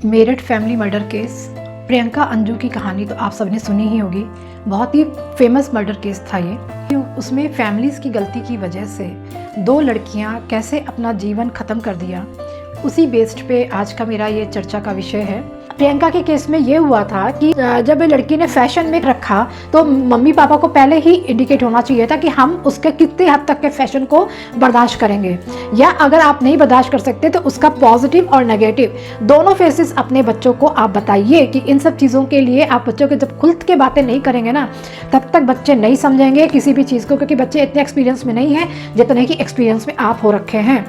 Meerut family murder case, Priyanka Anju की कहानी तो आप सबने सुनी ही होगी। बहुत ही फेमस मर्डर केस था ये। उसमें फैमिलीज़ की गलती की वजह से दो लड़कियां कैसे अपना जीवन ख़त्म कर दिया, उसी बेस्ड पे आज का मेरा ये चर्चा का विषय है। प्रियंका के केस में ये हुआ था कि जब लड़की ने फैशन में रखा तो मम्मी पापा को पहले ही इंडिकेट होना चाहिए था कि हम उसके कितने हद तक के फैशन को बर्दाश्त करेंगे, या अगर आप नहीं बर्दाश्त कर सकते तो उसका पॉजिटिव और नेगेटिव दोनों फेसेस अपने बच्चों को आप बताइए कि इन सब चीज़ों के लिए आप बच्चों के जब खुल के बातें नहीं करेंगे ना, तब तक बच्चे नहीं समझेंगे किसी भी चीज़ को, क्योंकि बच्चे इतने एक्सपीरियंस में नहीं हैं जितने कि एक्सपीरियंस में आप हो रखे हैं।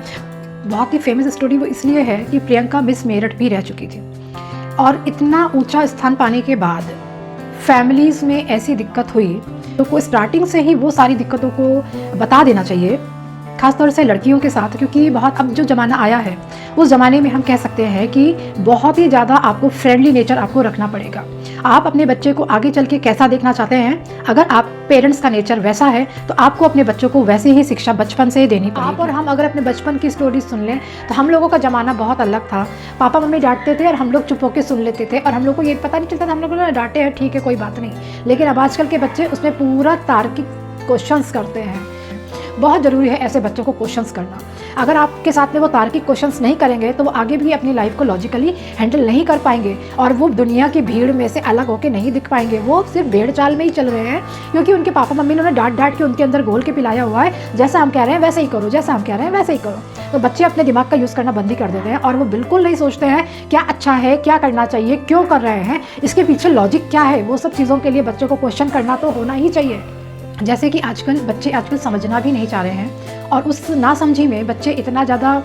बहुत ही फेमस स्टोरी वो इसलिए है कि प्रियंका मिस मेरठ भी रह चुकी थी और इतना ऊंचा स्थान पाने के बाद फैमिलीज़ में ऐसी दिक्कत हुई तो को स्टार्टिंग से ही वो सारी दिक्कतों को बता देना चाहिए, खासतौर से लड़कियों के साथ, क्योंकि बहुत अब जो ज़माना आया है उस ज़माने में हम कह सकते हैं कि बहुत ही ज़्यादा आपको फ्रेंडली नेचर आपको रखना पड़ेगा। आप अपने बच्चे को आगे चल के कैसा देखना चाहते हैं, अगर आप पेरेंट्स का नेचर वैसा है तो आपको अपने बच्चों को वैसे ही शिक्षा बचपन से ही देनी पड़ेगी। आप और हम अगर अपने बचपन की स्टोरी सुन लें तो हम लोगों का ज़माना बहुत अलग था। पापा मम्मी डांटते थे और हम लोग चुप होकर सुन लेते थे और हम लोग को ये पता नहीं चलता था, हम लोग डांटे हैं ठीक है कोई बात नहीं। लेकिन अब आजकल के बच्चे उसमें पूरा तार्किक क्वेश्चंस करते हैं। बहुत ज़रूरी है ऐसे बच्चों को क्वेश्चंस करना। अगर आपके साथ में वो तार्किक क्वेश्चंस नहीं करेंगे तो वो आगे भी अपनी लाइफ को लॉजिकली हैंडल नहीं कर पाएंगे और वो दुनिया की भीड़ में से अलग होकर नहीं दिख पाएंगे। वो सिर्फ भेड़ चाल में ही चल रहे हैं, क्योंकि उनके पापा मम्मी ने उन्हें डांट डांट के उनके अंदर घोल के पिलाया हुआ है, जैसा हम कह रहे हैं वैसे ही करो, जैसा हम कह रहे हैं वैसे ही करो। तो बच्चे अपने दिमाग का यूज़ करना बंद ही कर देते हैं और वो बिल्कुल नहीं सोचते हैं क्या अच्छा है, क्या करना चाहिए, क्यों कर रहे हैं, इसके पीछे लॉजिक क्या है। वो सब चीज़ों के लिए बच्चों को क्वेश्चन करना तो होना ही चाहिए। जैसे कि बच्चे आजकल समझना भी नहीं चाह रहे हैं और उस नासमझी में बच्चे इतना ज़्यादा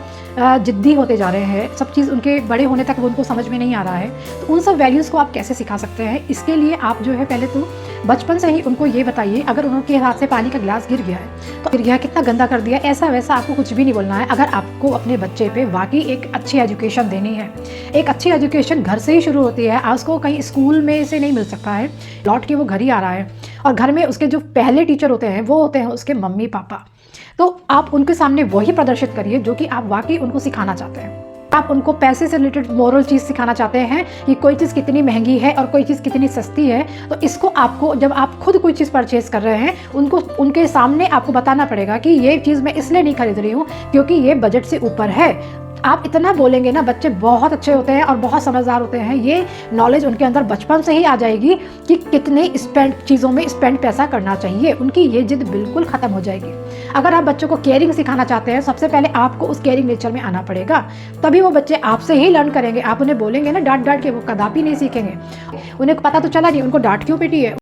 जिद्दी होते जा रहे हैं, सब चीज़ उनके बड़े होने तक वो उनको समझ में नहीं आ रहा है। तो उन सब वैल्यूज़ को आप कैसे सिखा सकते हैं, इसके लिए आप जो है पहले तो बचपन से ही उनको ये बताइए, अगर उनके हाथ से पानी का गिलास गिर गया है तो गिर गया, कितना गंदा कर दिया, ऐसा वैसा आपको कुछ भी नहीं बोलना है। अगर आपको अपने बच्चे पे वाकई एक अच्छी एजुकेशन देनी है, एक अच्छी एजुकेशन घर से ही शुरू होती है। आज को कहीं स्कूल में से नहीं मिल सकता है, लौट के वो घर ही आ रहा है और घर में उसके जो पहले टीचर होते हैं वो होते हैं उसके मम्मी पापा। तो आप उनके सामने वही प्रदर्शित करिए जो कि आप वाकई उनको सिखाना चाहते हैं। आप उनको पैसे से रिलेटेड मोरल चीज़ सिखाना चाहते हैं कि कोई चीज़ कितनी महंगी है और कोई चीज़ कितनी सस्ती है, तो इसको आपको जब आप खुद कोई चीज़ परचेज़ कर रहे हैं उनको उनके सामने आपको बताना पड़ेगा कि ये चीज़ मैं इसलिए नहीं खरीद रही हूँ क्योंकि ये बजट से ऊपर है। आप इतना बोलेंगे ना, बच्चे बहुत अच्छे होते हैं और बहुत समझदार होते हैं, ये नॉलेज उनके अंदर बचपन से ही आ जाएगी कि कितने चीज़ों में स्पेंड पैसा करना चाहिए। उनकी ये जिद बिल्कुल ख़त्म हो जाएगी। अगर आप बच्चों को केयरिंग सिखाना चाहते हैं, सबसे पहले आपको उस केयरिंग नेचर में आना पड़ेगा, तभी वो बच्चे आपसे ही लर्न करेंगे। आप उन्हें बोलेंगे ना डांट डांट के, वो कदापि नहीं सीखेंगे। उन्हें पता तो चला नहीं उनको डांट क्यों पीटी है।